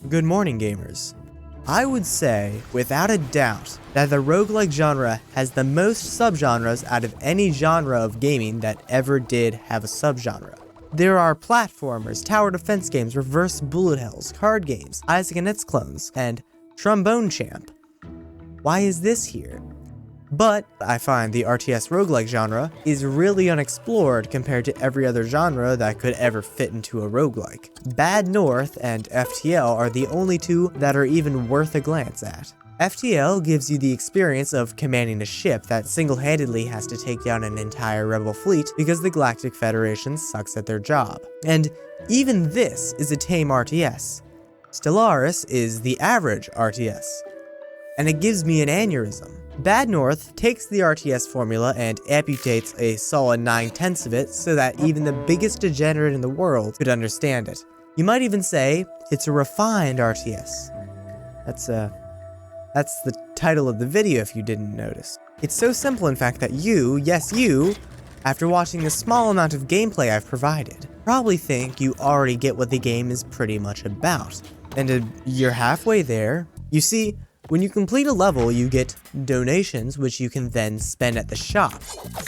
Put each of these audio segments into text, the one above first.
Good morning, gamers. I would say, without a doubt, that the roguelike genre has the most subgenres out of any genre of gaming that ever did have a subgenre. There are platformers, tower defense games, reverse bullet hells, card games, Isaac and its clones, and Trombone Champ. Why is this here? But I find the RTS roguelike genre is really unexplored compared to every other genre that could ever fit into a roguelike. Bad North and FTL are the only two that are even worth a glance at. FTL gives you the experience of commanding a ship that single-handedly has to take down an entire rebel fleet because the Galactic Federation sucks at their job. And even this is a tame RTS. Stellaris is the average RTS. And it gives me an aneurysm. Bad North takes the RTS formula and amputates a solid 9/10 of it so that even the biggest degenerate in the world could understand it. You might even say it's a refined RTS. That's the title of the video if you didn't notice. It's so simple in fact that you, yes you, after watching the small amount of gameplay I've provided, probably think you already get what the game is pretty much about. And you're halfway there. You see, when you complete a level, you get donations, which you can then spend at the shop.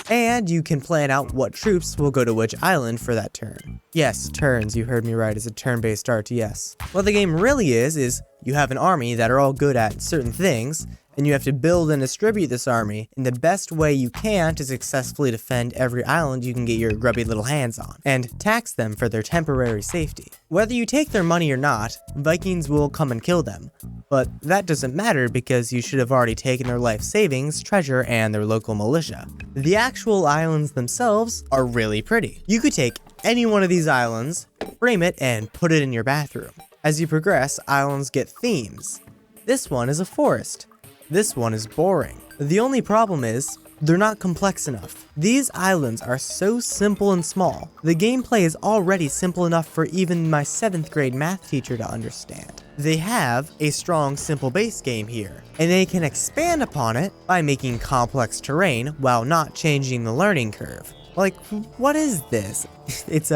And you can plan out what troops will go to which island for that turn. Yes, turns, you heard me right, it's a turn-based RTS. What the game really is you have an army that are all good at certain things, and you have to build and distribute this army in the best way you can to successfully defend every island you can get your grubby little hands on, and tax them for their temporary safety. Whether you take their money or not, Vikings will come and kill them. But that doesn't matter because you should have already taken their life savings, treasure, and their local militia. The actual islands themselves are really pretty. You could take any one of these islands, frame it, and put it in your bathroom. As you progress, islands get themes. This one is a forest. This one is boring. The only problem is, they're not complex enough. These islands are so simple and small. The gameplay is already simple enough for even my 7th grade math teacher to understand. They have a strong simple base game here, and they can expand upon it by making complex terrain while not changing the learning curve. Like, what is this? It's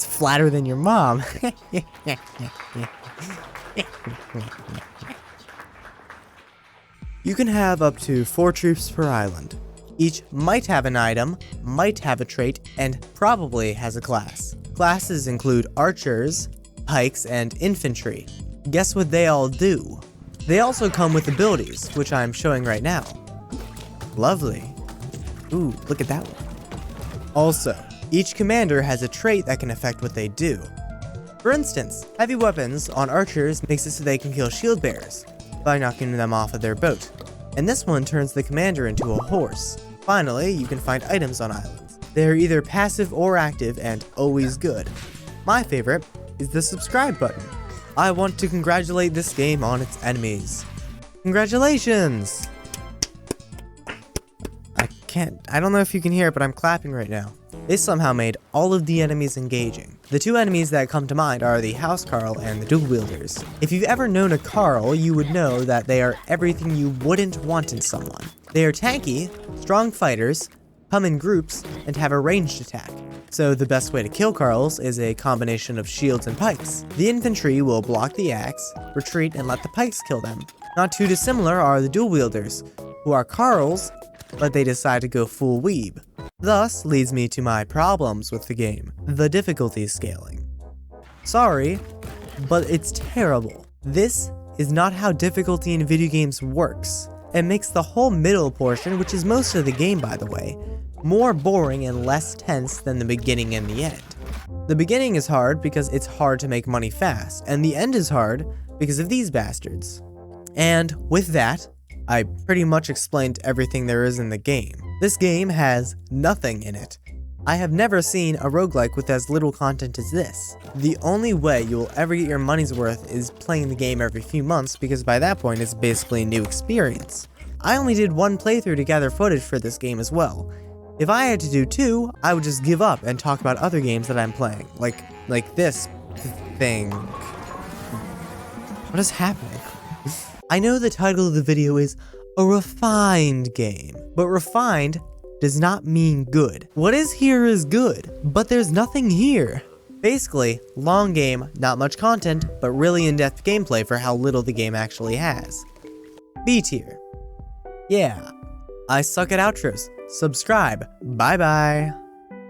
flatter than your mom. You can have up to 4 troops per island. Each might have an item, might have a trait, and probably has a class. Classes include archers, pikes, and infantry. Guess what they all do? They also come with abilities, which I'm showing right now. Lovely. Ooh, look at that one. Also, each commander has a trait that can affect what they do. For instance, heavy weapons on archers makes it so they can kill shield bearers by knocking them off of their boat. And this one turns the commander into a horse. Finally, you can find items on islands. They're either passive or active and always good. My favorite is the subscribe button. I want to congratulate this game on its enemies. Congratulations! I don't know if you can hear it, but I'm clapping right now. They somehow made all of the enemies engaging. The 2 enemies that come to mind are the House Carl and the Dual Wielders. If you've ever known a Carl, you would know that they are everything you wouldn't want in someone. They are tanky, strong fighters, come in groups, and have a ranged attack. So the best way to kill Carls is a combination of shields and pikes. The infantry will block the axe, retreat, and let the pikes kill them. Not too dissimilar are the Dual Wielders, who are Carls, but they decide to go full weeb. Thus leads me to my problems with the game, the difficulty scaling. Sorry, but it's terrible. This is not how difficulty in video games works. It makes the whole middle portion, which is most of the game by the way, more boring and less tense than the beginning and the end. The beginning is hard because it's hard to make money fast, and the end is hard because of these bastards. And with that, I pretty much explained everything there is in the game. This game has nothing in it. I have never seen a roguelike with as little content as this. The only way you will ever get your money's worth is playing the game every few months because by that point it's basically a new experience. I only did 1 playthrough to gather footage for this game as well. If I had to do 2, I would just give up and talk about other games that I'm playing, like this thing. What is happening? I know the title of the video is a refined game, but refined does not mean good. What is here is good, but there's nothing here. Basically, long game, not much content, but really in-depth gameplay for how little the game actually has. B tier. Yeah, I suck at outros. Subscribe. Bye bye.